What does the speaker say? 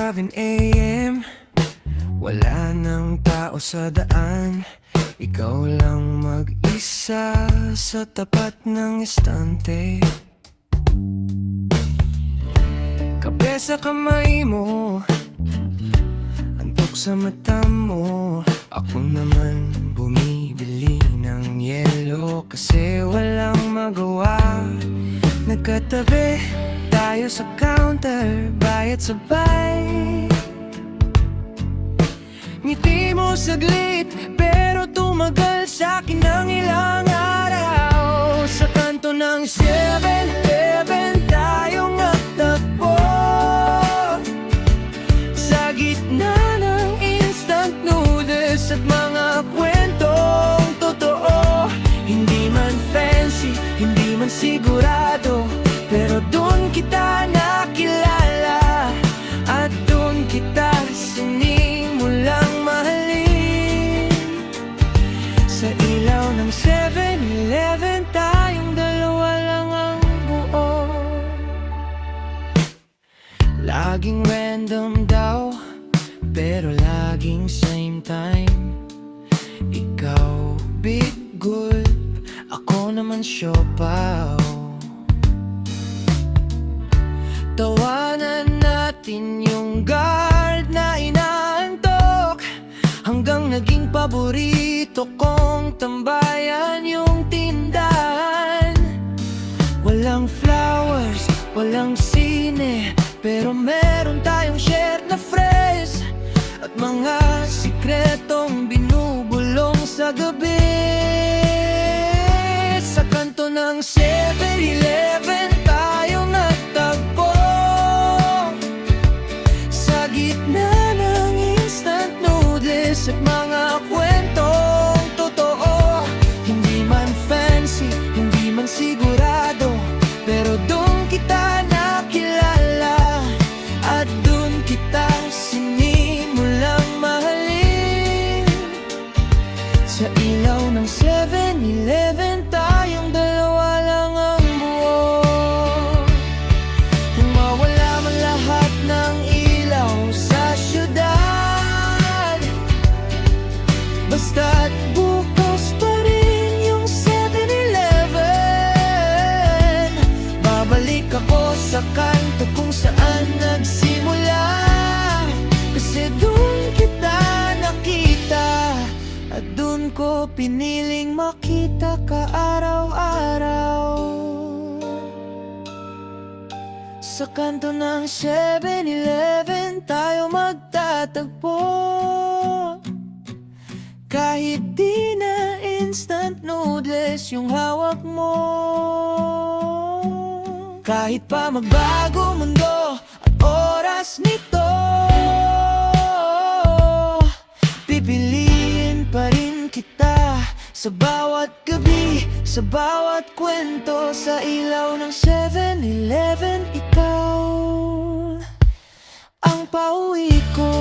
7 AM, wala nang tao sa daan. Ikaw lang mag-isa sa tapat ng estante. Kape sa kamay mo, antok sa mata mo. Ako naman bumibili ng yelo kasi walang magawa. Nagkatabi tayo sa counter, bayad sabay. Ngiti mo saglit, pero tumagal sa'kin ng ilang araw. Sa kanto ng 7-Eleven tayong nagtagpo, sa gitna ng instant noodles at mga kwentong totoo. Hindi man fancy, hindi man sigurado, pero doon kita nakilala at doon kita sinimulang mahalin. Sa ilaw ng 7-Eleven tayong dalawa lang ang buo. Laging random daw, pero laging same time. Ikaw big gulp, ako naman siopaw. Tawanan natin yung guard na inaantok, hanggang naging paborito kong tambayan yung tindahan. Walang flowers, walang sine, pero meron tayong shared na phrase at mga sikretong binubulong sa gabi. Sa kanto ng 7-Eleven tayong nagtagpo, sa gitna ng instant noodles at mga kwentong totoo. Hindi man fancy, hindi man sigurado, pero doon kita nakilala at doon kita sinimulang mahalin. Sa ilaw ng 7-Eleven tayong dalawa lang ang buo. Kung mawala man lahat ng ilaw sa syudad, basta't bukas pa rin yung 7-Eleven. Babalik ako sa kanto kung saan nagsimula, kasi doon kita nakita at doon ko piniling makita ka araw-araw. Sa kanto ng 7-Eleven tayo magtatagpo, kahit di na instant noodles yung hawak mo. Kahit pa magbago mundo at oras nito, pipiliin pa rin kita sa bawat gabi, sa bawat kwento. Sa ilaw ng 7-Eleven ikaw ang pauwi ko.